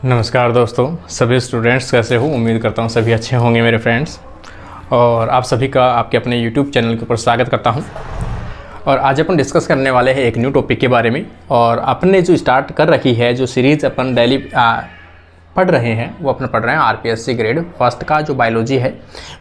नमस्कार दोस्तों, सभी स्टूडेंट्स कैसे हो। उम्मीद करता हूँ सभी अच्छे होंगे मेरे फ्रेंड्स। और आप सभी का आपके अपने यूट्यूब चैनल के ऊपर स्वागत करता हूँ। और आज अपन डिस्कस करने वाले हैं एक न्यू टॉपिक के बारे में। और अपने जो स्टार्ट कर रखी है जो सीरीज़ अपन डेली पढ़ रहे हैं वो अपन पढ़ रहे हैं आरपीएससी ग्रेड फर्स्ट का जो बायोलॉजी है।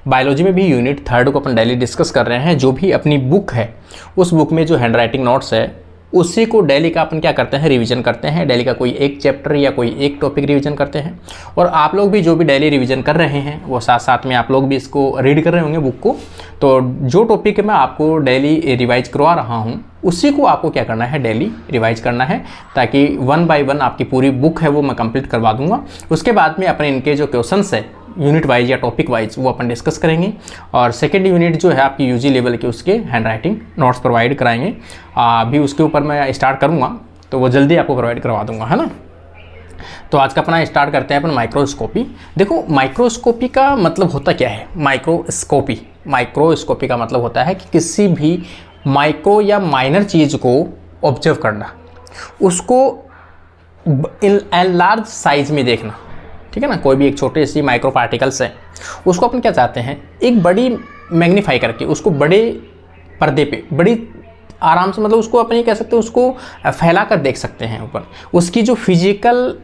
बायोलॉजी में भी यूनिट 3 को अपन डेली डिस्कस कर रहे हैं। जो भी अपनी बुक है उस बुक में जो हैंड राइटिंग नोट्स है उसी को डेली का अपन क्या करते हैं, रिवीजन करते हैं। डेली का कोई एक चैप्टर या कोई एक टॉपिक रिवीजन करते हैं। और आप लोग भी जो भी डेली रिवीजन कर रहे हैं वो साथ साथ में आप लोग भी इसको रीड कर रहे होंगे बुक को। तो जो टॉपिक मैं आपको डेली रिवाइज करवा रहा हूँ उसी को आपको क्या करना है, डेली रिवाइज करना है, ताकि 1 बाय 1 आपकी पूरी बुक है वो मैं कंप्लीट करवा दूंगा। उसके बाद में अपने इनके जो क्वेश्चंस है यूनिट वाइज या टॉपिक वाइज वो अपन डिस्कस करेंगे। और सेकेंड यूनिट जो है आपकी यूजी लेवल के उसके हैंड राइटिंग नोट्स प्रोवाइड कराएंगे। अभी उसके ऊपर मैं स्टार्ट करूँगा तो वो जल्दी आपको प्रोवाइड करवा दूँगा, है ना। तो आज का अपना स्टार्ट करते हैं अपन माइक्रोस्कोपी। देखो माइक्रोस्कोपी का मतलब होता क्या है। माइक्रोस्कोपी का मतलब होता है कि किसी भी माइक्रो या माइनर चीज़ को ऑब्जर्व करना, उसको लार्ज साइज में देखना, ठीक है ना। कोई भी एक छोटे सी माइक्रो पार्टिकल्स है उसको अपन क्या चाहते हैं, एक बड़ी मैग्नीफाई करके उसको बड़े पर्दे पे बड़ी आराम से, मतलब उसको अपन ये कह सकते हैं उसको फैला कर देख सकते हैं ऊपर। उसकी जो फिजिकल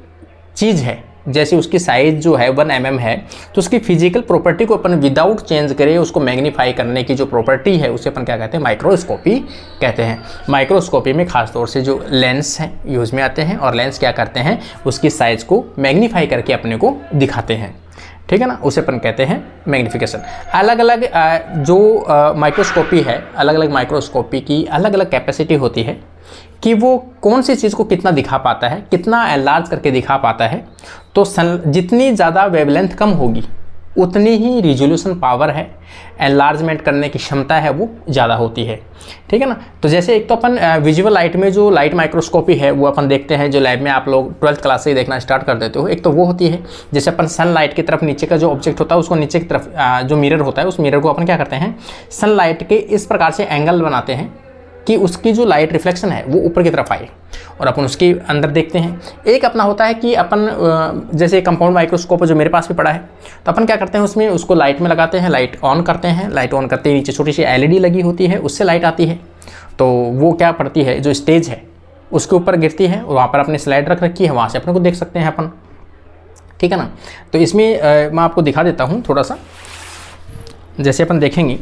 चीज़ है जैसे उसकी साइज़ जो है 1 mm है तो उसकी फिजिकल प्रॉपर्टी को अपन विदाउट चेंज करे उसको मैग्नीफाई करने की जो प्रॉपर्टी है उसे अपन क्या कहते हैं, माइक्रोस्कोपी कहते हैं। माइक्रोस्कोपी में खास तौर से जो लेंस हैं यूज़ में आते हैं। और लेंस क्या करते हैं, उसकी साइज़ को मैग्नीफाई करके अपने को दिखाते हैं, ठीक है ना। उसे अपन कहते हैं मैग्नीफिकेशन। अलग अलग जो माइक्रोस्कोपी है, अलग अलग माइक्रोस्कोपी की अलग अलग कैपेसिटी होती है कि वो कौन सी चीज़ को कितना दिखा पाता है, कितना एनलार्ज करके दिखा पाता है। तो जितनी ज़्यादा वेवलेंथ कम होगी उतनी ही रिजोल्यूशन पावर है, एनलार्जमेंट करने की क्षमता है वो ज़्यादा होती है, ठीक है ना। तो जैसे एक तो अपन विजुअल लाइट में जो लाइट माइक्रोस्कोपी है वो अपन देखते हैं, जो लैब में आप लोग 12th क्लास से ही देखना स्टार्ट कर देते हो। एक तो वो होती है जैसे अपन सनलाइट की तरफ नीचे का जो ऑब्जेक्ट होता है उसको नीचे की तरफ जो मिरर होता है उस मिरर को अपन क्या करते हैं, सनलाइट के इस प्रकार से एंगल बनाते हैं कि उसकी जो लाइट रिफ्लेक्शन है वो ऊपर की तरफ आए और अपन उसके अंदर देखते हैं। एक अपना होता है कि अपन जैसे कंपाउंड माइक्रोस्कोप जो मेरे पास भी पड़ा है तो अपन क्या करते हैं उसमें उसको लाइट में लगाते हैं, लाइट ऑन करते हैं। लाइट ऑन करते ही नीचे छोटी सी LED लगी होती है, उससे लाइट आती है तो वो क्या पड़ती है, जो स्टेज है उसके ऊपर गिरती है। वहाँ पर अपने स्लाइड रख रखी है, वहाँ से अपने को देख सकते हैं अपन, ठीक है ना। तो इसमें मैं आपको दिखा देता हूँ थोड़ा सा। जैसे अपन देखेंगे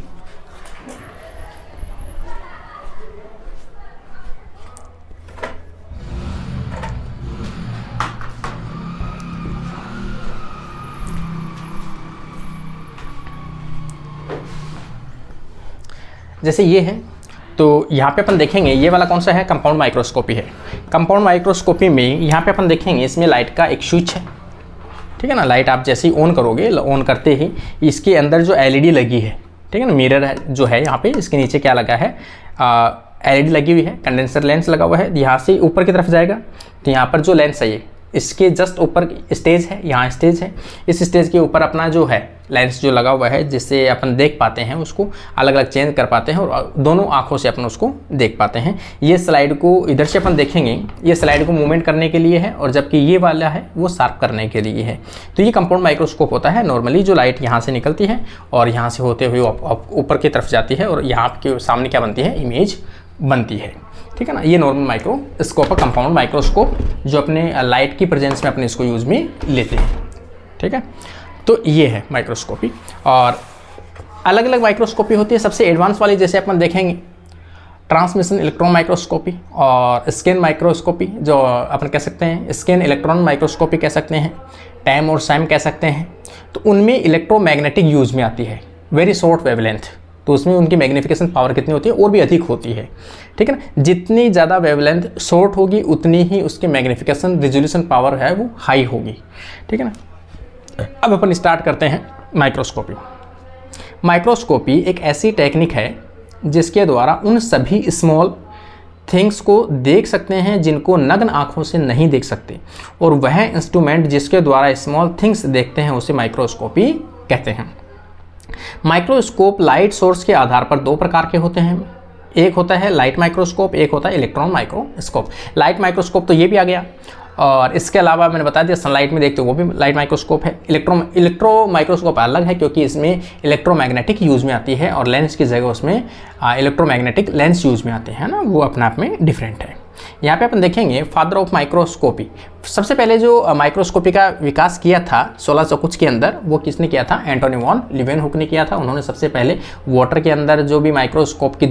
जैसे ये है तो यहाँ पे अपन देखेंगे ये वाला कौन सा है, कंपाउंड माइक्रोस्कोपी है। कंपाउंड माइक्रोस्कोपी में यहाँ पे अपन देखेंगे इसमें लाइट का एक स्विच है, ठीक है ना। लाइट आप जैसे ही ऑन करोगे, ऑन करते ही इसके अंदर जो LED लगी है, ठीक है ना, मिरर है जो है यहाँ पे, इसके नीचे क्या लगा है, LED लगी हुई है, कंडेंसर लेंस लगा हुआ है। यहाँ से ऊपर की तरफ जाएगा तो यहाँ पर जो लेंस है ये इसके जस्ट ऊपर स्टेज है, यहाँ स्टेज है। इस स्टेज के ऊपर अपना जो है लेंस जो लगा हुआ है जिससे अपन देख पाते हैं, उसको अलग अलग चेंज कर पाते हैं और दोनों आंखों से अपन उसको देख पाते हैं। ये स्लाइड को इधर से अपन देखेंगे, ये स्लाइड को मूवमेंट करने के लिए है और जबकि ये वाला है वो शार्प करने के लिए है। तो ये कंपाउंड माइक्रोस्कोप होता है। नॉर्मली जो लाइट यहाँ से निकलती है और यहाँ से होते हुए ऊपर की तरफ जाती है और यहाँ के सामने क्या बनती है, इमेज बनती है, ठीक है ना। ये नॉर्मल माइक्रोस्कोप है, कंपाउंड माइक्रोस्कोप, जो अपने लाइट की प्रेजेंस में अपने इसको यूज़ में लेते हैं, ठीक है। तो ये है माइक्रोस्कोपी। और अलग अलग माइक्रोस्कोपी होती है। सबसे एडवांस वाली जैसे अपन देखेंगे ट्रांसमिशन इलेक्ट्रॉन माइक्रोस्कोपी और स्कैन माइक्रोस्कोपी, जो अपन कह सकते हैं स्कैन इलेक्ट्रॉन माइक्रोस्कोपी कह सकते हैं, टैम और सैम कह सकते हैं। तो उनमें इलेक्ट्रोमैग्नेटिक यूज़ में आती है, वेरी शॉर्ट वेवलेंथ, तो उसमें उनकी मैग्नीफिकेशन पावर कितनी होती है, और भी अधिक होती है, ठीक है ना। जितनी ज़्यादा वेवलेंथ शॉर्ट होगी उतनी ही उसकी मैग्नीफिकेशन रिजोल्यूशन पावर है वो हाई होगी, ठीक है ना। अब अपन स्टार्ट करते हैं माइक्रोस्कोपी। माइक्रोस्कोपी एक ऐसी टेक्निक है जिसके द्वारा उन सभी स्मॉल थिंग्स को देख सकते हैं जिनको नग्न आँखों से नहीं देख सकते, और वह इंस्ट्रूमेंट जिसके द्वारा स्मॉल थिंग्स देखते हैं उसे माइक्रोस्कोपी कहते हैं। माइक्रोस्कोप लाइट सोर्स के आधार पर 2 प्रकार के होते हैं। एक होता है लाइट माइक्रोस्कोप, एक होता है इलेक्ट्रॉन माइक्रोस्कोप। लाइट माइक्रोस्कोप तो ये भी आ गया, और इसके अलावा मैंने बता दिया सनलाइट में देखते हो वो भी लाइट माइक्रोस्कोप है। इलेक्ट्रो माइक्रोस्कोप अलग है क्योंकि इसमें इलेक्ट्रोमैग्नेटिक यूज़ में आती है और लेंस की जगह उसमें इलेक्ट्रोमैग्नेटिक लेंस यूज़ में आते हैं ना, वो अपने आप में डिफरेंट है। यहाँ पे अपन देखेंगे फादर ऑफ माइक्रोस्कोपी। सबसे पहले जो माइक्रोस्कोपी का विकास किया था 1600 कुछ के अंदर, वो किसने किया था? एंटोनी वॉन लीवेनहुक ने किया था। उन्होंने सबसे पहले वाटर के अंदर जो भी माइक्रोस्कोप की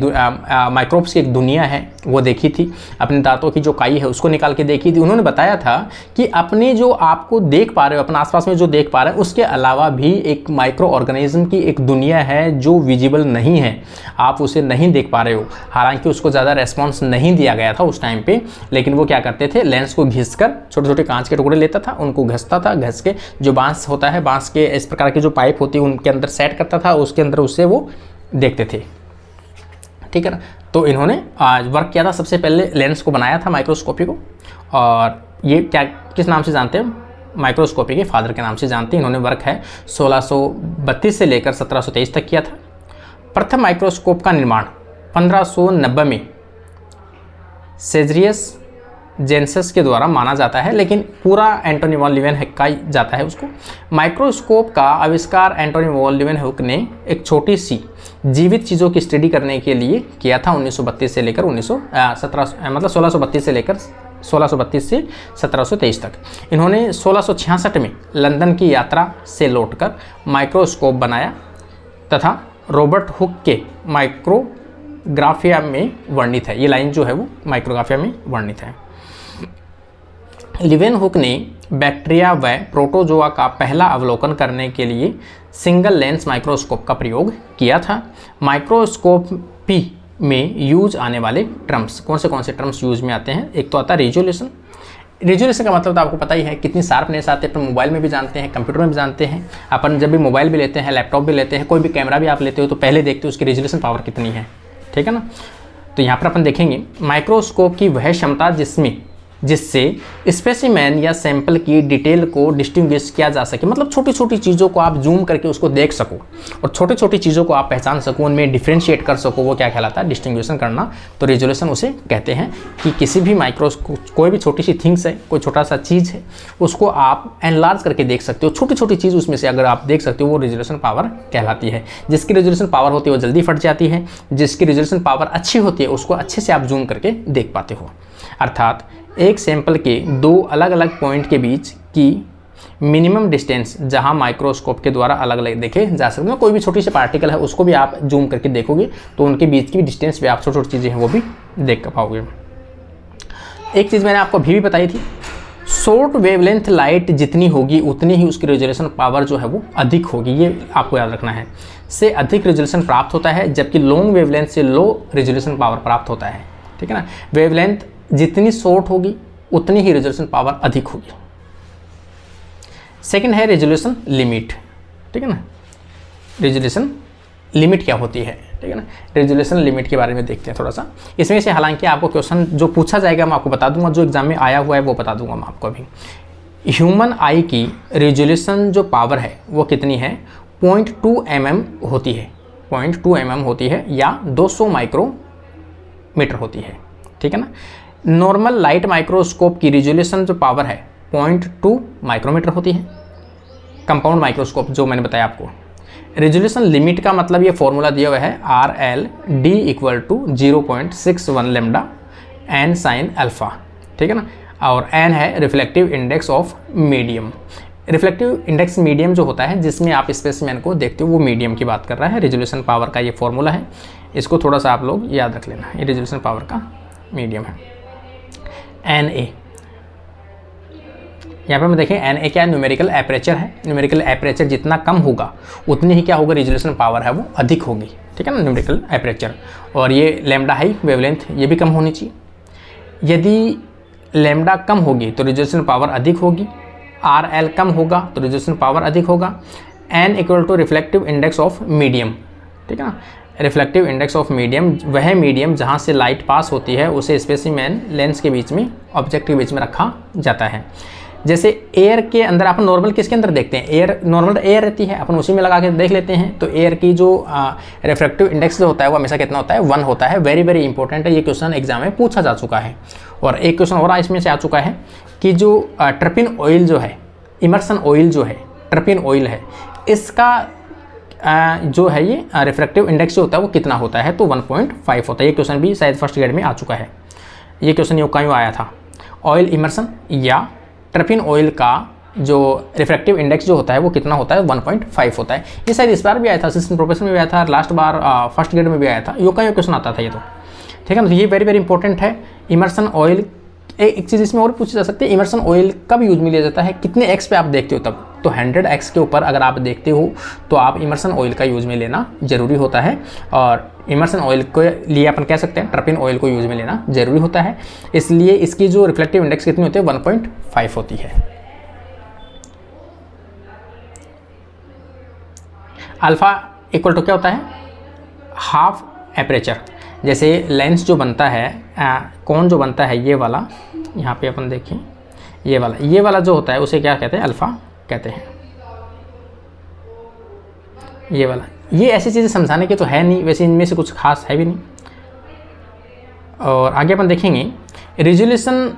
माइक्रोब्स की एक दुनिया है वो देखी थी, अपने दांतों की जो काई है उसको निकाल के देखी थी। उन्होंने बताया था कि अपने जो आपको देख पा रहे हो, अपने आसपास में जो देख पा रहे हैं, उसके अलावा भी एक माइक्रो ऑर्गेनिज्म की एक दुनिया है जो विजिबल नहीं है, आप उसे नहीं देख पा रहे हो। हालांकि उसको ज़्यादा रेस्पॉन्स नहीं दिया गया था उस टाइम पे, लेकिन वो क्या करते थे, लेंस को घिसकर छोटे छोटे कांच के टुकड़े लेता था, उनको घसता था, घस के जो बांस होता है, बांस के इस प्रकार की जो पाइप होती है उनके अंदर सेट करता था, उसके अंदर उससे वो देखते थे। ठीक है ना। तो इन्होंने आज वर्क किया था, सबसे पहले लेंस को बनाया था माइक्रोस्कोपी को, और ये क्या किस नाम से जानते हैं? माइक्रोस्कोपी के फादर के नाम से जानते हैं। इन्होंने वर्क है 1632 से लेकर 1723 तक किया था। प्रथम माइक्रोस्कोप का निर्माण 1590 में सेजरियस जेंसेस के द्वारा माना जाता है, लेकिन पूरा एंटोनी वॉन लीवेनहुक का जाता है उसको। माइक्रोस्कोप का आविष्कार एंटोनी वॉन लीवेनहुक ने एक छोटी सी जीवित चीज़ों की स्टडी करने के लिए किया था 1932 से लेकर 1632 से लेकर 1632 से 1723 तक। इन्होंने 1666 में लंदन की यात्रा से लौटकर माइक्रोस्कोप बनाया तथा रॉबर्ट हुक के माइक्रोग्राफिया में वर्णित है। ये लाइन जो है वो माइक्रोग्राफिया में वर्णित है। लीवेनहुक ने बैक्टीरिया व प्रोटोजोआ का पहला अवलोकन करने के लिए सिंगल लेंस माइक्रोस्कोप का प्रयोग किया था। माइक्रोस्कोपी में यूज आने वाले टर्म्स कौन से टर्म्स यूज में आते हैं? एक तो आता है रेजोल्यूशन। रेजोल्यूशन का मतलब तो आपको पता ही है, कितनी शार्पनेस आते हैं, अपन मोबाइल में भी जानते हैं, कंप्यूटर में भी जानते हैं। अपन जब भी मोबाइल भी लेते हैं, लैपटॉप भी लेते हैं, कोई भी कैमरा भी आप लेते हो तो पहले देखते हो उसकी रेजोल्यूशन पावर कितनी है। ठीक है ना। तो यहाँ पर अपन देखेंगे माइक्रोस्कोप की वह क्षमता जिससे स्पेसिमेन या सैंपल की डिटेल को डिस्टिंग्विश किया जा सके, मतलब छोटी छोटी चीज़ों को आप जूम करके उसको देख सको और छोटी छोटी चीज़ों को आप पहचान सको, उनमें डिफ्रेंशिएट कर सको, वो क्या कहलाता है? डिस्टिंग्विशन करना। तो रेजोल्यूशन उसे कहते हैं कि किसी भी माइक्रोस्कोप, कोई भी छोटी सी थिंग्स है, कोई छोटा सा चीज़ है, उसको आप एनलार्ज करके देख सकते हो। छोटी छोटी चीज़ उसमें से अगर आप देख सकते हो, वो रेजोल्यूशन पावर कहलाती है। जिसकी रेजोल्यूशन पावर होती है वो जल्दी फट जाती है, जिसकी रेजोल्यूशन पावर अच्छी होती है उसको अच्छे से आप जूम करके देख पाते हो। अर्थात एक सैंपल के दो अलग अलग पॉइंट के बीच की मिनिमम डिस्टेंस जहां माइक्रोस्कोप के द्वारा अलग अलग देखे जा सकते हैं। कोई भी छोटी सी पार्टिकल है उसको भी आप जूम करके देखोगे तो उनके बीच की डिस्टेंस भी आप छोटी छोटी चीज़ें हैं वो भी देख पाओगे। एक चीज़ मैंने आपको अभी भी बताई थी, शॉर्ट वेवलेंथ लाइट जितनी होगी उतनी ही उसकी रेजोल्यूशन पावर जो है वो अधिक होगी, ये आपको याद रखना है। से अधिक रेजोल्यूशन प्राप्त होता है, जबकि लॉन्ग वेवलेंथ से लो रेजोल्यूशन पावर प्राप्त होता है। ठीक है ना। वेवलेंथ जितनी शॉर्ट होगी उतनी ही रेजोल्यूशन पावर अधिक होगी। सेकंड है रेजोल्यूशन लिमिट। ठीक है ना। रेजोल्यूशन लिमिट क्या होती है? ठीक है ना। रेजोल्यूशन लिमिट के बारे में देखते हैं थोड़ा सा। इसमें से हालांकि आपको क्वेश्चन जो पूछा जाएगा मैं आपको बता दूंगा, जो एग्जाम में आया हुआ है वो बता दूंगा मैं आपको अभी। ह्यूमन आई की रेजोल्यूशन जो पावर है वो कितनी है? 0.2 mm होती है, 0.2 mm होती है या 200 माइक्रोमीटर होती है। ठीक है ना। नॉर्मल लाइट माइक्रोस्कोप की रेजोल्यूशन जो पावर है 0.2 माइक्रोमीटर होती है। कंपाउंड माइक्रोस्कोप जो मैंने बताया आपको, रेजोल्यूशन लिमिट का मतलब ये फॉर्मूला दिया हुआ है RLD = 0.61 lambda n sin alpha. ठीक है ना। और n है reflective index of medium. Reflective index medium जो होता है जिसमें आप स्पेसिमेन को देखते हो वो मीडियम की बात कर रहा है। रेजोल्यूशन पावर का ये फॉर्मूला है, इसको थोड़ा सा आप लोग याद रख लेना। ये रेजोल्यूशन पावर का मीडियम है NA। यहाँ पे हम देखें NA क्या है? न्यूमेरिकल एपरेचर है। न्यूमेरिकल एपरेचर जितना कम होगा उतनी ही क्या होगा? रेजोल्यूशन पावर है वो अधिक होगी। ठीक है ना। Numerical aperture. और ये लैम्डा हाई वेवलेंथ ये भी कम होनी चाहिए। यदि लैम्डा कम होगी तो रेजोल्यूशन पावर अधिक होगी, RL कम होगा तो रेजोल्यूशन पावर अधिक होगा। N = reflective index of medium. ठीक है ना। रिफ्लेक्टिव इंडेक्स ऑफ मीडियम वह मीडियम जहाँ से लाइट पास होती है उसे स्पेसिमेन लेंस के बीच में, ऑब्जेक्ट के बीच में रखा जाता है। जैसे एयर के अंदर अपन नॉर्मल किसके अंदर देखते हैं, एयर, नॉर्मल एयर रहती है, अपन उसी में लगा के देख लेते हैं। तो एयर की जो रिफ्रैक्टिव इंडेक्स जो होता है वो हमेशा कितना होता है, 1 होता है। वेरी वेरी इंपॉर्टेंट है, ये क्वेश्चन एग्जाम में पूछा जा चुका है। और एक क्वेश्चन और इसमें से आ चुका है कि जो टर्पिन ऑयल जो है, इमर्सन ऑयल जो है, टर्पिन ऑयल है, इसका जो है ये रिफ्रैक्टिव इंडेक्स जो होता है वो कितना होता है, तो 1.5 होता है। ये क्वेश्चन भी शायद फर्स्ट ग्रेड में आ चुका है। ये क्वेश्चन यूं आया था, ऑयल इमर्सन या टर्पिन ऑयल का जो रिफ्रैक्टिव इंडेक्स जो होता है वो कितना होता है, 1.5 होता है। ये शायद इस बार भी आया था, असिस्टेंट प्रोफेसर में भी आया था, लास्ट बार फर्स्ट ग्रेड में भी आया था, यूं क्वेश्चन आता था ये तो, ठीक है ना। तो ये वेरी वेरी इंपॉर्टेंट है। इमर्सन ऑयल, एक चीज़ इसमें और पूछी जा सकती है, इमर्सन ऑयल कब यूज में लिया जाता है, कितने एक्स पे आप देखते हो तब, तो 100x के ऊपर अगर आप देखते हो तो आप इमर्सन ऑयल का यूज में लेना जरूरी होता है। और इमर्सन ऑयल को लिए अपन कह सकते हैं टर्पिन ऑयल को यूज में लेना जरूरी होता है। इसलिए इसकी जो रिफ्लेक्टिव इंडेक्स कितनी होती है, 1.5 होती है। अल्फा इक्वल टू क्या होता है, हाफ एपरेचर। जैसे लेंस जो बनता है, कौन जो बनता है ये वाला, यहाँ पे अपन देखें ये वाला जो होता है उसे क्या कहते हैं, अल्फ़ा कहते हैं। ये वाला, ये ऐसी चीज़ें समझाने के तो है नहीं, वैसे इनमें से कुछ खास है भी नहीं। और आगे अपन देखेंगे रेजोल्यूशन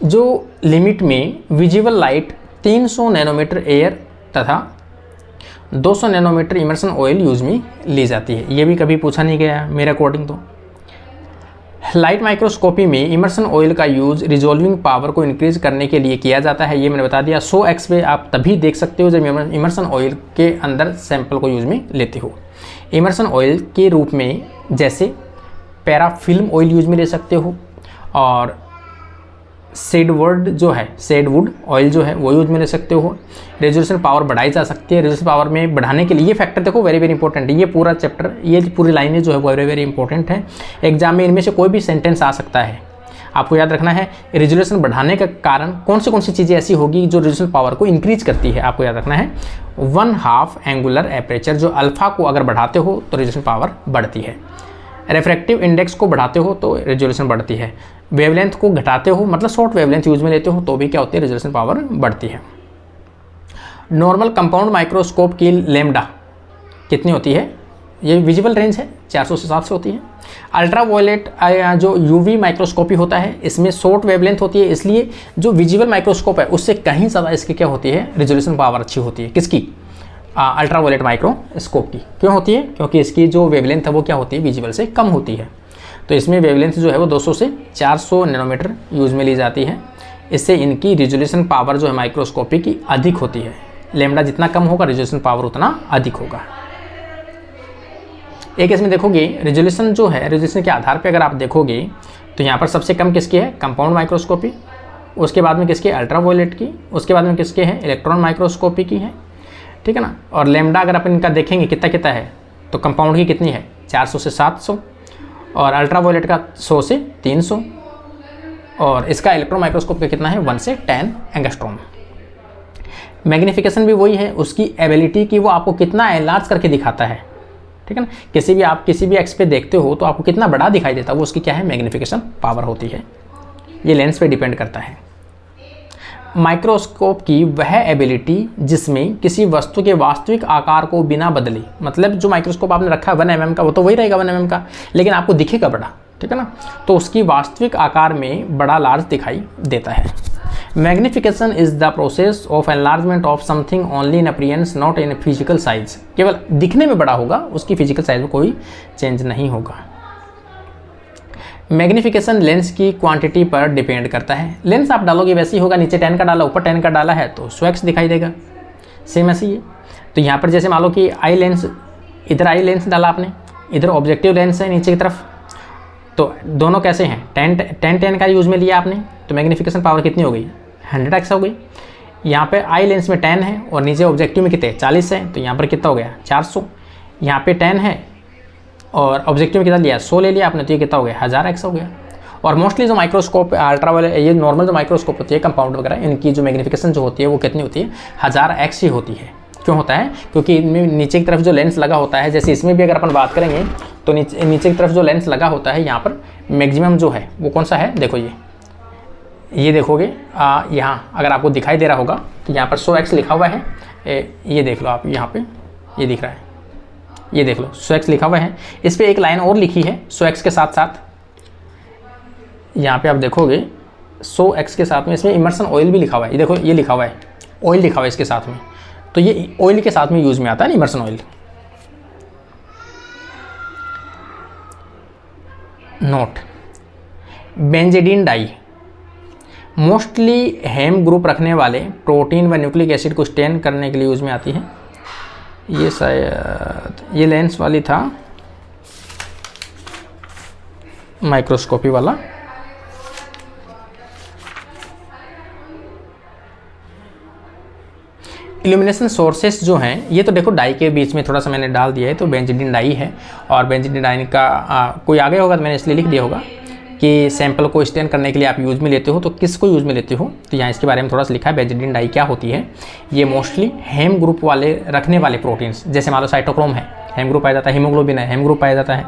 जो लिमिट में विजिबल लाइट 300 नैनोमीटर एयर तथा 200 नैनोमीटर इमर्सन ऑयल यूज में ली जाती है। ये भी कभी पूछा नहीं गया मेरे अकॉर्डिंग तो। लाइट माइक्रोस्कोपी में इमर्सन ऑयल का यूज रिजॉल्विंग पावर को इंक्रीज करने के लिए किया जाता है, ये मैंने बता दिया। 100x पे आप तभी देख सकते हो जब इमर्सन ऑयल के अंदर सैंपल को यूज में लेते हो। इमर्सन ऑयल के रूप में जैसे पैराफिल्म ऑयल यूज में ले सकते हो, और सेडवुड ऑयल जो है वो यूज में ले सकते हो। रेजोल्यूशन पावर बढ़ाई जा सकती है। रेजोल्यूशन पावर में बढ़ाने के लिए ये फैक्टर देखो वेरी वेरी इंपॉर्टेंट है। ये पूरा चैप्टर, ये पूरी लाइनें जो है वो वेरी वेरी इंपॉर्टेंट है। एग्जाम में इनमें से कोई भी सेंटेंस आ सकता है, आपको याद रखना है। रेजोल्यूशन बढ़ाने का कारण कौन सी चीज़ें ऐसी होगी जो रेजोल्यूशन पावर को इंक्रीज करती है, आपको याद रखना है। 1/2 एंगुलर एपरेचर, जो अल्फा को अगर बढ़ाते हो तो रेजोल्यूशन पावर बढ़ती है। रिफ्रैक्टिव इंडेक्स को बढ़ाते हो तो रेजोल्यूशन बढ़ती है। वेवलेंथ को घटाते हो, मतलब शॉर्ट वेवलेंथ यूज में लेते हो तो भी क्या होती है, रेजोल्यूशन पावर बढ़ती है। नॉर्मल कंपाउंड माइक्रोस्कोप की लैम्डा कितनी होती है, ये विजिबल रेंज है 400 से 700 होती है। अल्ट्रा वायलेट जो यूवी माइक्रोस्कोपी होता है इसमें शॉर्ट वेवलेंथ होती है, इसलिए जो विजिबल माइक्रोस्कोप है उससे कहीं ज़्यादा इसकी क्या होती है, रेजोल्यूशन पावर अच्छी होती है। किसकी, अल्ट्रा वायलेट माइक्रोस्कोप की। क्यों होती है, क्योंकि इसकी जो वेवलेंथ है वो क्या होती है, विजिबल से कम होती है। तो इसमें वेवलेंथ जो है वो 200 से 400 नैनोमीटर यूज में ली जाती है। इससे इनकी रेजोल्यूशन पावर जो है माइक्रोस्कोपी की अधिक होती है। लैम्डा जितना कम होगा रेजोल्यूशन पावर उतना अधिक होगा। एक इसमें देखोगे रेजोल्यूशन जो है, रेजोल्यूशन के आधार पे अगर आप देखोगे तो यहाँ पर सबसे कम किसकी है, कंपाउंड माइक्रोस्कोपी, उसके बाद में किसकी, अल्ट्रा वायलेट की, उसके बाद में किसके है, इलेक्ट्रॉन माइक्रोस्कोपी की है, ठीक है ना। और लैम्डा अगर अपन इनका देखेंगे कितना कितना है, तो कंपाउंड की कितनी है 400 से 700, और अल्ट्रा वायलेट का 100 से 300, और इसका इलेक्ट्रॉन माइक्रोस्कोप का कितना है 1 से 10 एंगस्ट्रॉम। मैग्नीफिकेशन भी वही है, उसकी एबिलिटी की वो आपको कितना एनलार्ज करके दिखाता है, ठीक है ना। किसी भी एक्स पे देखते हो तो आपको कितना बड़ा दिखाई देता है, वो उसकी क्या है, मैग्नीफिकेशन पावर होती है। ये लेंस पे डिपेंड करता है। माइक्रोस्कोप की वह एबिलिटी जिसमें किसी वस्तु के वास्तविक आकार को बिना बदले, मतलब जो माइक्रोस्कोप आपने रखा है 1 mm का, वो तो वही रहेगा 1 mm का, लेकिन आपको दिखेगा बड़ा, ठीक है ना। तो उसकी वास्तविक आकार में बड़ा लार्ज दिखाई देता है। Magnification is the process of enlargement of something only in appearance not in physical size. केवल दिखने में बड़ा होगा, उसकी फिजिकल साइज में कोई चेंज नहीं होगा। मैग्निफिकेशन लेंस की क्वांटिटी पर डिपेंड करता है। लेंस आप डालोगे वैसे ही होगा, नीचे 10 का डाला ऊपर 10 का डाला है तो 100x दिखाई देगा, सेम ऐसे ही है। तो यहाँ पर जैसे मान लो कि आई लेंस, इधर आई लेंस डाला आपने, इधर ऑब्जेक्टिव लेंस है नीचे की तरफ, तो दोनों कैसे हैं, 10 का यूज़ में लिया आपने, तो मैग्निफिकेशन पावर कितनी हो गई, 100x हो गई। यहाँ पे आई लेंस में 10 है और नीचे ऑब्जेक्टिव में कितने 40 है, तो यहाँ पर कितना हो गया 400। यहाँ पे 10 है और ऑब्जेक्टिव में कितना लिया 100 ले लिया आपने, तो ये कितना हो गया 1000x हो गया। और मोस्टली जो माइक्रोस्कोप अल्ट्रा वाले, ये नॉर्मल जो माइक्रोस्कोप होती है कंपाउंड वगैरह, इनकी जो मैग्निफिकेशन जो होती है वो कितनी होती है 1000x ही होती है। क्यों होता है, क्योंकि इनमें नीचे की तरफ जो लेंस लगा होता है, जैसे इसमें भी अगर अपन बात करेंगे तो नीचे की तरफ जो लेंस लगा होता है यहाँ पर मैक्सिमम जो है वो कौन सा है, देखो ये देखोगे यहाँ अगर आपको दिखाई दे रहा होगा तो यहाँ पर 100x लिखा हुआ है। ये देख लो आप, यहाँ पे ये दिख रहा है, ये देख लो 100x लिखा हुआ है। इस पर एक लाइन और लिखी है 100x के साथ साथ, यहाँ पे आप देखोगे 100x के साथ में इसमें इमर्सन ऑयल भी लिखा हुआ है। ये देखो ये लिखा हुआ है, ऑयल लिखा हुआ है इसके साथ में, तो ये ऑयल के साथ में यूज में आता है ना, immersion oil. Note, benzidine dye mostly heme group रखने वाले प्रोटीन व न्यूक्लिक एसिड को स्टेन करने के लिए यूज में आती है। ये शायद ये लेंस वाली था, माइक्रोस्कोपी वाला। इल्यूमिनेशन सोर्सेस जो हैं ये तो देखो डाई के बीच में थोड़ा सा मैंने डाल दिया है, तो बेंजीडीन डाई है। और बेंजीडीन डाई का कोई आगे होगा तो मैंने इसलिए लिख दिया होगा कि सैंपल को स्टेन करने के लिए आप यूज़ में लेते हो, तो किसको यूज़ में लेते हो, तो यहाँ इसके बारे में थोड़ा सा लिखा है। बेंजीडीन डाई क्या होती है, ये मोस्टली हेम ग्रुप वाले रखने वाले प्रोटीन्स, जैसे मान लो साइटोक्रोम है, हेम ग्रुप पाया जाता है, हीमोग्लोबिन है, हेम ग्रुप पाया जाता है।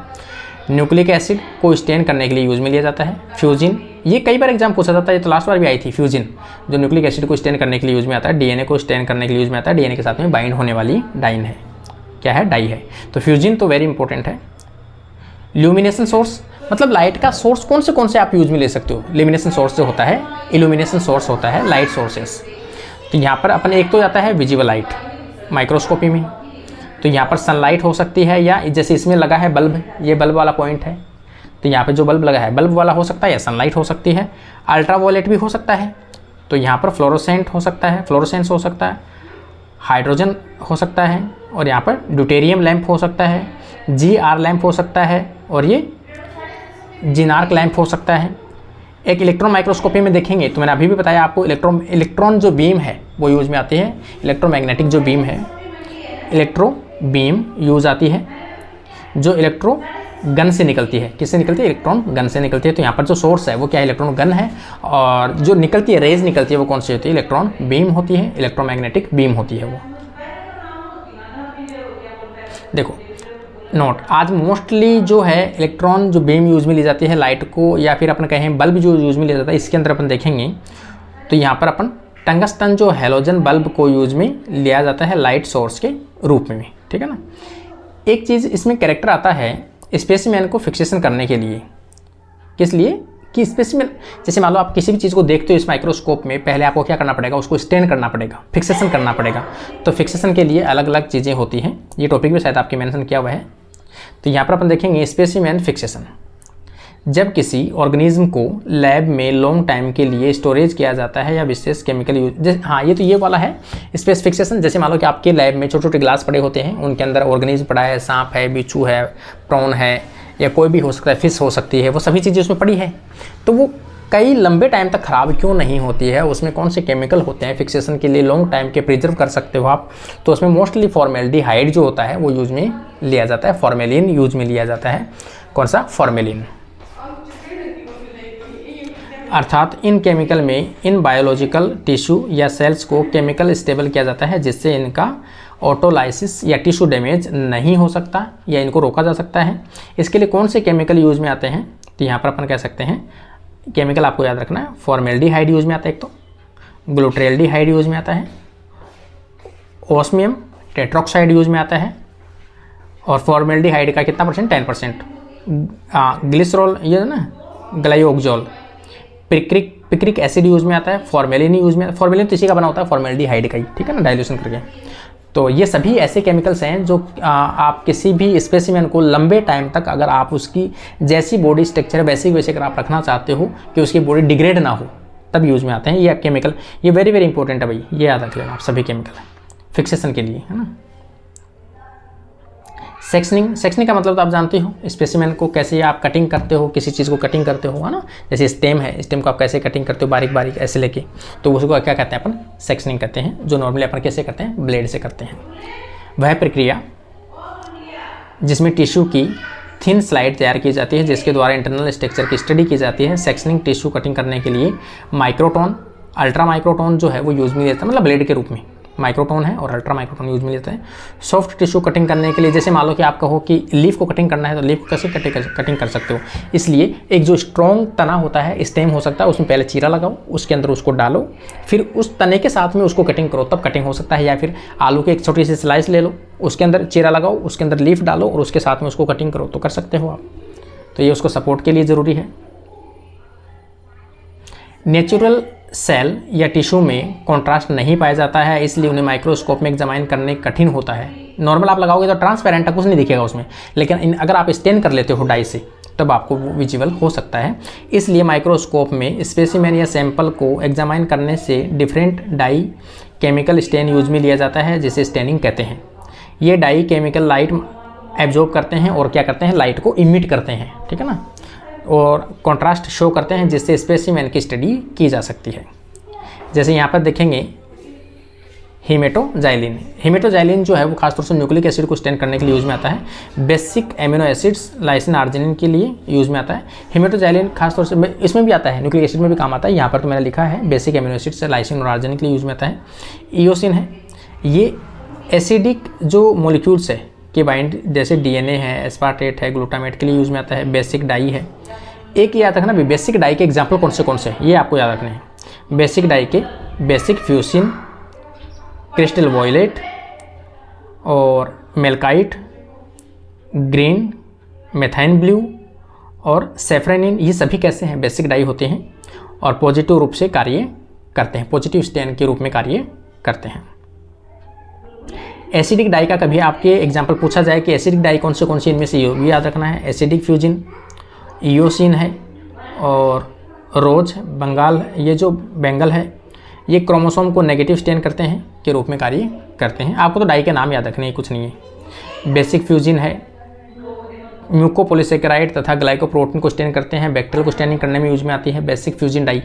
न्यूक्लिक एसिड को स्टेन करने के लिए यूज़ में लिया जाता है। फ्यूजिन, ये कई बार एग्जाम पूछा जाता है, ये तो लास्ट बार भी आई थी। फ्यूजिन जो न्यूक्लिक एसिड को स्टेन करने के लिए यूज़ में आता है, डीएनए को स्टेन करने के लिए यूज़ में आता है, डीएनए के साथ में बाइंड होने वाली डाइन है, क्या है, डाई है। तो फ्यूजिन तो वेरी इंपॉर्टेंट है। ल्यूमिनेशन सोर्स मतलब लाइट का सोर्स कौन से आप यूज में ले सकते हो। इल्यूमिनेशन सोर्स जो होता है, इल्यूमिनेशन सोर्स होता है लाइट सोर्सेस। तो यहाँ पर अपन एक तो जाता है विजिबल लाइट माइक्रोस्कोपी में, तो यहाँ पर सनलाइट हो सकती है, या जैसे इसमें लगा है बल्ब, ये बल्ब वाला पॉइंट है, तो यहाँ पर जो बल्ब लगा है बल्ब वाला हो सकता है, या सनलाइट हो सकती है। अल्ट्रावायलेट भी हो सकता है, तो यहाँ पर फ्लोरोसेंट हो सकता है, फ्लोरोसेंस हो सकता है, हाइड्रोजन हो सकता है, और यहाँ पर ड्यूटेरियम लैंप हो सकता है, GR लैंप हो सकता है, और ये जिनार्क लैंप हो सकता है। एक इलेक्ट्रॉन माइक्रोस्कोपी में देखेंगे तो मैंने अभी भी बताया आपको, इलेक्ट्रॉन जो बीम है वो यूज में आती है। इलेक्ट्रोमैग्नेटिक जो बीम है, इलेक्ट्रो बीम यूज आती है, जो इलेक्ट्रो गन से निकलती है। किससे निकलती है, इलेक्ट्रॉन गन से निकलती है। तो यहाँ पर जो सोर्स है वो क्या है, इलेक्ट्रॉन गन है, और जो निकलती है रेज निकलती है वो कौन सी होती है, इलेक्ट्रॉन बीम होती है, इलेक्ट्रोमैग्नेटिक बीम होती है वो। देखो नोट, आज मोस्टली जो है इलेक्ट्रॉन जो बीम यूज में ली जाती है लाइट को, या फिर अपन कहें बल्ब जो यूज में लिया जाता है, इसके अंदर अपन देखेंगे तो यहाँ पर अपन टंगस्टन जो हैलोजन बल्ब को यूज में लिया जाता है लाइट सोर्स के रूप में, ठीक है ना। एक चीज़ इसमें कैरेक्टर आता है स्पेसिमेन को फिक्सेशन करने के लिए। किस लिए कि स्पेसिमेन, जैसे मान लो आप किसी भी चीज़ को देखते हो इस माइक्रोस्कोप में, पहले आपको क्या करना पड़ेगा, उसको स्टेन करना पड़ेगा, फिक्सेशन करना पड़ेगा। तो फिक्सेशन के लिए अलग अलग चीज़ें होती हैं, ये टॉपिक भी शायद आपके मेंशन किया हुआ है। तो यहाँ पर अपन देखेंगे स्पेसिमेन फिक्सेशन। जब किसी ऑर्गेनिज्म को लैब में लॉन्ग टाइम के लिए स्टोरेज किया जाता है या विशेष केमिकल यूज, हाँ ये तो ये वाला है स्पेस फिक्सेशन। जैसे मान लो कि आपके लैब में छोटे छोटे ग्लास पड़े होते हैं, उनके अंदर ऑर्गेनिज्म पड़ा है, सांप है, बिच्छू है, प्रॉन है, या कोई भी हो सकता है, फिश हो सकती है, वो सभी चीज़ें उसमें पड़ी है, तो वो कई लंबे टाइम तक ख़राब क्यों नहीं होती है, उसमें कौन से केमिकल होते हैं फिक्सेशन के लिए लॉन्ग टाइम के प्रिजर्व कर सकते हो आप। तो उसमें मोस्टली फॉर्मेल्डिहाइड जो होता है वो यूज में लिया जाता है, फॉर्मेलिन यूज में लिया जाता है। कौन सा, फॉर्मेलिन। अर्थात इन केमिकल में इन बायोलॉजिकल टिश्यू या सेल्स को केमिकल स्टेबल किया जाता है, जिससे इनका ऑटोलाइसिस या टिश्यू डैमेज नहीं हो सकता या इनको रोका जा सकता है। इसके लिए कौन से केमिकल यूज में आते हैं, तो यहाँ पर अपन कह सकते हैं केमिकल आपको याद रखना है, फॉर्मेल्डिहाइड यूज में आता है एक, तो ग्लूटरेल्डिहाइड यूज में आता है, ओस्मियम टेट्रोक्साइड यूज में आता है, और फॉर्मेल्डिहाइड का कितना परसेंट, 10%। ग्लिसरॉल ये है ना, ग्लाइओक्सोल, पिक्रिक एसिड यूज में आता है, फॉर्मेलिन यूज में, फॉर्मेलिन तो इसी का बना होता है फॉर्मेल्डिहाइड का ही, ठीक है ना, डाइल्यूशन करके। तो ये सभी ऐसे केमिकल्स हैं जो आप किसी भी स्पेसिमेन को लंबे टाइम तक अगर आप उसकी जैसी बॉडी स्ट्रक्चर वैसे अगर आप रखना चाहते हो कि उसकी बॉडी डिग्रेड ना हो, तब यूज में आते हैं ये केमिकल। ये वेरी वेरी इंपॉर्टेंट है भाई, ये याद रख लेना आप सभी केमिकल फिक्सेशन के लिए, है ना। सेक्शनिंग का मतलब तो आप जानते हो, स्पेसिमेन को कैसे आप कटिंग करते हो, किसी चीज़ को कटिंग करते हो, है ना। जैसे स्टेम है, स्टेम को आप कैसे कटिंग करते हो, बारीक बारीक ऐसे लेके, तो उसको क्या कहते हैं अपन, सेक्शनिंग कहते हैं। जो नॉर्मली अपन कैसे करते हैं, ब्लेड से करते हैं। वह प्रक्रिया जिसमें टिश्यू की थिन स्लाइड तैयार की जाती है, जिसके द्वारा इंटरनल स्ट्रक्चर की स्टडी की जाती है। सेक्शनिंग टिश्यू कटिंग करने के लिए माइक्रोटोन, अल्ट्रा माइक्रोटोन जो है वो यूज में लेता है, मतलब ब्लेड के रूप में माइक्रोटोन है और अल्ट्रा माइक्रोटोन यूज में लेते हैं। सॉफ्ट टिश्यू कटिंग करने के लिए, जैसे मान लो कि आप कहो कि लीफ को कटिंग करना है तो लीफ को कैसे कटिंग कर सकते हो, इसलिए एक जो स्ट्रॉन्ग तना होता है, स्टेम हो सकता है, उसमें पहले चीरा लगाओ, उसके अंदर उसको डालो, फिर उस तने के साथ में उसको कटिंग करो, तब कटिंग हो सकता है। या फिर आलू की एक छोटी सी स्लाइस ले लो, उसके अंदर चीरा लगाओ, उसके अंदर लीफ डालो और उसके साथ में उसको कटिंग करो, तो कर सकते हो आप। तो ये उसको सपोर्ट के लिए ज़रूरी है। नेचुरल सेल या टिश्यू में कॉन्ट्रास्ट नहीं पाया जाता है, इसलिए उन्हें माइक्रोस्कोप में एग्जामाइन करने कठिन होता है। नॉर्मल आप लगाओगे तो ट्रांसपेरेंट है, कुछ नहीं दिखेगा उसमें, लेकिन अगर आप स्टेन कर लेते हो डाई से तब आपको वो विजिबल हो सकता है। इसलिए माइक्रोस्कोप में स्पेसिमेन या सैंपल को एग्जामाइन करने से different dye chemical stain use में लिया जाता है, जिसे स्टेनिंग कहते हैं। ये डाई केमिकल लाइट एब्जॉर्ब करते हैं और क्या करते हैं, लाइट को इमिट करते हैं, ठीक है ना, और कंट्रास्ट शो करते हैं, जिससे स्पेसिमेन की स्टडी की जा सकती है। जैसे यहाँ पर देखेंगे हीमेटोजाइलिन जो है वो खासतौर से न्यूक्लिक एसिड को स्टेन करने के लिए यूज़ में आता है। Basic amino acids lysine arginine के लिए यूज़ में आता है। हीमेटोजाइलिन खासतौर से इसमें भी आता है, न्यूक्लिक एसिड में भी काम आता है। यहाँ पर तो मैंने लिखा है बेसिक एमिनो एसिड्स लाइसिन और आर्जिनिन के लिए यूज़ में आता है। ईओसिन है, ये एसिडिक जो मॉलिक्यूल्स है कि बाइंड, जैसे डीएनए है, एस्पार्टेट है, ग्लूटामेट के लिए यूज़ में आता है। बेसिक डाई है, एक याद रखना भी, बेसिक डाई के एग्जाम्पल कौन से ये आपको याद रखने हैं। बेसिक डाई के बेसिक फ्यूसिन, क्रिस्टल वॉयलेट और मेल्काइट, ग्रीन, मेथाइन ब्लू और सेफ्रेनिन, ये सभी कैसे हैं, बेसिक डाई होते हैं और पॉजिटिव रूप से कार्य करते हैं, पॉजिटिव स्टेन के रूप में कार्य करते हैं। एसिडिक डाई का कभी आपके एग्जाम्पल पूछा जाए कि एसिडिक डाई कौन सी इनमें से, ये याद रखना है। एसिडिक फ्यूजिन, ईओसिन है और रोज बंगाल, ये जो बेंगल है ये क्रोमोसोम को नेगेटिव स्टेन करते हैं के रूप में कार्य करते हैं। आपको तो डाई के नाम याद रखने हैं, कुछ नहीं है। बेसिक फ्यूजिन है, म्यूकोपॉलीसेकेराइड तथा ग्लाइकोप्रोटीन को स्टेन करते हैं, बैक्टीरियल को स्टेनिंग करने में यूज में आती है बेसिक फ्यूजिन डाई।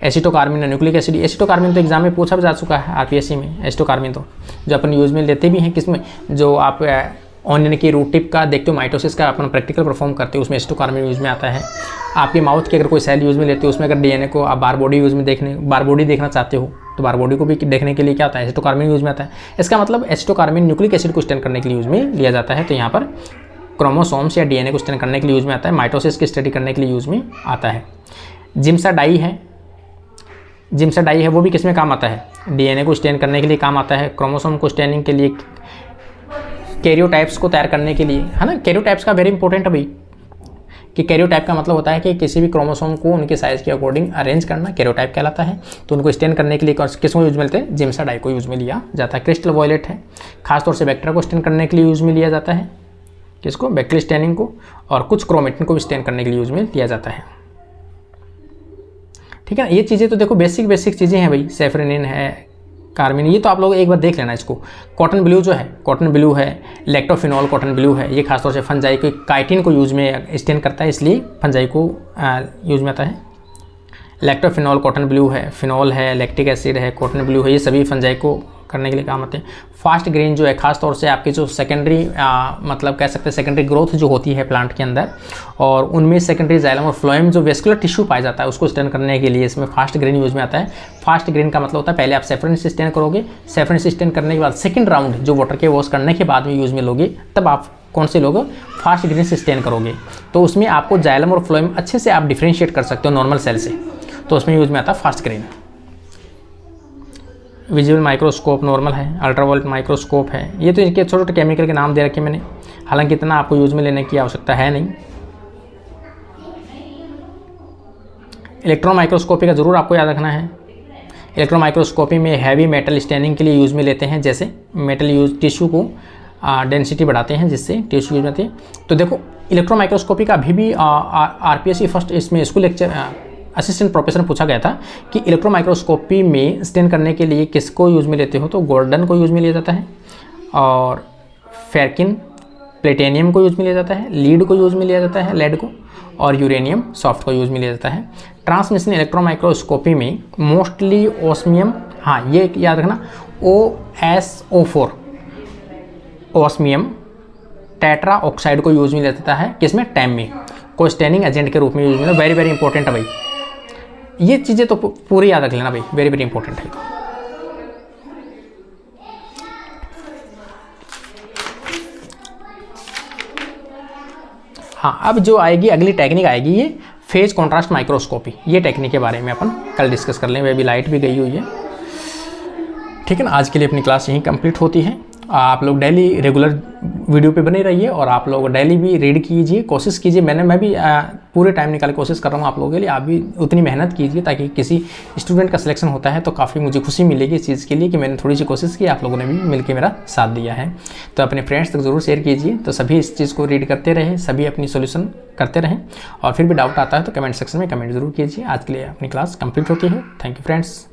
एसिटोकार्मिन है, न्यूक्लिक एसिड, एसिटोकार्मिन तो एग्जाम में पूछा भी जा चुका है आरपीएससी में। एसिटोकार्मिन तो जो अपन यूज में लेते भी हैं, किसमें, जो आप ऑनियन की रूट टिप का देखते हो, माइटोसिस का अपन प्रैक्टिकल परफॉर्म करते हो, उसमें एसिटोकार्मिन यूज में आता है। आपके माउथ की अगर कोई सेल यूज में लेते हो, उसमें अगर डीएनए को आप बार बॉडी देखना चाहते हो तो बार बॉडी को भी देखने के लिए क्या होता है, एसिटोकार्मिन यूज में आता है। इसका मतलब एसिटोकार्मिन न्यूक्लिक एसिड को स्टेन करने के लिए यूज में लिया जाता है। तो यहाँ पर क्रोमोसोम्स या डीएनए को स्टेन करने के लिए यूज में आता है, माइटोसिस की स्टडी करने के लिए यूज में आता है। जिम्सा डाई है, वो भी किस में काम आता है, डीएनए को स्टेन करने के लिए काम आता है, क्रोमोसोम को स्टेनिंग के लिए, कैरियोटाइप्स को तैयार करने के लिए, है ना। कैरियोटाइप्स का वेरी इंपॉर्टेंट है भाई, कि कैरियोटाइप का मतलब होता है कि किसी भी क्रोमोसोम को उनके साइज के अकॉर्डिंग अरेंज करना, कैरियोटाइप कहलाता है। तो उनको स्टेन करने के लिए किसको यूज में लेते हैं, जिम्सा डाई को यूज में लिया जाता है। क्रिस्टल वॉयलेट है, खासतौर से बैक्टीरिया को स्टेन करने के लिए यूज में लिया जाता है, किसको, बैक्टीरियल स्टेनिंग को, और कुछ क्रोमेटिन को भी स्टेन करने के लिए यूज में लिया जाता है, ठीक है ना। ये चीज़ें तो देखो बेसिक चीज़ें हैं भाई। सेफ्रेनिन है, कार्मिन, ये तो आप लोग एक बार देख लेना इसको। कॉटन ब्लू है, लैक्टोफिनॉल कॉटन ब्लू है, ये खासतौर से फंजाई को काइटिन को यूज में स्टेन करता है, इसलिए फंजाई को यूज में आता है। लैक्टोफिनॉल कॉटन ब्लू है, फिनॉल है, लैक्टिक एसिड है, कॉटन ब्लू है, ये सभी फंजाई को करने के लिए काम आते हैं। फास्ट ग्रेन जो है, खासतौर से आपकी जो सेकेंडरी मतलब कह सकते हैं सेकेंडरी ग्रोथ जो होती है प्लांट के अंदर, और उनमें सेकेंडरी जाइलम और फ्लोएम जो वेस्कुलर टिश्यू पाया जाता है, उसको स्टेन करने के लिए इसमें फास्ट ग्रेन यूज में आता है। फास्ट ग्रेन का मतलब होता है पहले आप सेफ्रन से स्टेन करोगे, सेफ्रन से स्टेन करने के बाद सेकेंड राउंड जो वाटर के वॉश करने के बाद में यूज में लोगे, तब आप कौन से लोगे, फास्ट ग्रेन से स्टेन करोगे। तो उसमें आपको जाइलम और फ्लोएम अच्छे से आप डिफ्रेंशिएट कर सकते हो नॉर्मल सेल से, तो उसमें यूज में आता है fast grain. Visual microscope normal है, अल्ट्रावायलेट माइक्रोस्कोप है, ये तो इनके छोटे छोटे केमिकल के नाम दे रखे मैंने, हालांकि इतना आपको यूज में लेने की आवश्यकता है नहीं। इलेक्ट्रॉन माइक्रोस्कोपी का जरूर आपको याद रखना है। इलेक्ट्रॉन माइक्रोस्कोपी में हैवी मेटल स्टेनिंग के लिए यूज में लेते हैं, जैसे मेटल यूज टिश्यू को डेंसिटी बढ़ाते हैं, जिससे टिश्यू यूज में आती है। तो देखो इलेक्ट्रॉन माइक्रोस्कोपी का अभी भी आरपीएससी फर्स्ट इसमें स्कूल लेक्चर असिस्टेंट प्रोफेसर पूछा गया था कि इलेक्ट्रॉन माइक्रोस्कोपी में स्टेन करने के लिए किसको यूज में लेते हो, तो गोल्डन को यूज में लिया जाता है, और फेरकिन प्लेटेनियम को यूज में लिया जाता है, लीड को यूज में लिया जाता है, लेड को, और यूरेनियम सॉफ्ट को यूज में लिया जाता है। ट्रांसमिशन इलेक्ट्रॉन माइक्रोस्कोपी में मोस्टली ओस्मियम, हाँ ये याद रखना, OSO4 ओस्मियम टेट्रा ऑक्साइड को यूज में लिया जाता है, किसमें, टैम में, को स्टेनिंग एजेंट के रूप में यूज में। वेरी वेरी इंपॉर्टेंट है भाई, ये चीज़ें तो पूरी याद रख लेना भाई, वेरी वेरी इंपॉर्टेंट है। हाँ, अब जो आएगी अगली टेक्निक आएगी ये फेज कॉन्ट्रास्ट माइक्रोस्कोपी। ये टेक्निक के बारे में अपन कल डिस्कस कर लेंगे। अभी लाइट भी गई हुई है, ठीक है ना। आज के लिए अपनी क्लास यहीं कंप्लीट होती है। आप लोग डेली रेगुलर वीडियो पे बने रहिए और आप लोग डेली भी रीड कीजिए, कोशिश कीजिए। मैं भी पूरे टाइम निकाल कोशिश कर रहा हूँ आप लोगों के लिए। आप भी उतनी मेहनत कीजिए ताकि किसी स्टूडेंट का सिलेक्शन होता है तो काफ़ी मुझे खुशी मिलेगी इस चीज़ के लिए कि मैंने थोड़ी सी कोशिश की, आप लोगों ने भी मिलकर मेरा साथ दिया है। तो अपने फ्रेंड्स तक ज़रूर शेयर कीजिए। तो सभी इस चीज़ को रीड करते रहें, सभी अपनी सोल्यूशन करते रहें, और फिर भी डाउट आता है तो कमेंट सेक्शन में कमेंट जरूर कीजिए। आज के लिए अपनी क्लास कंप्लीट होती है। Thank you friends.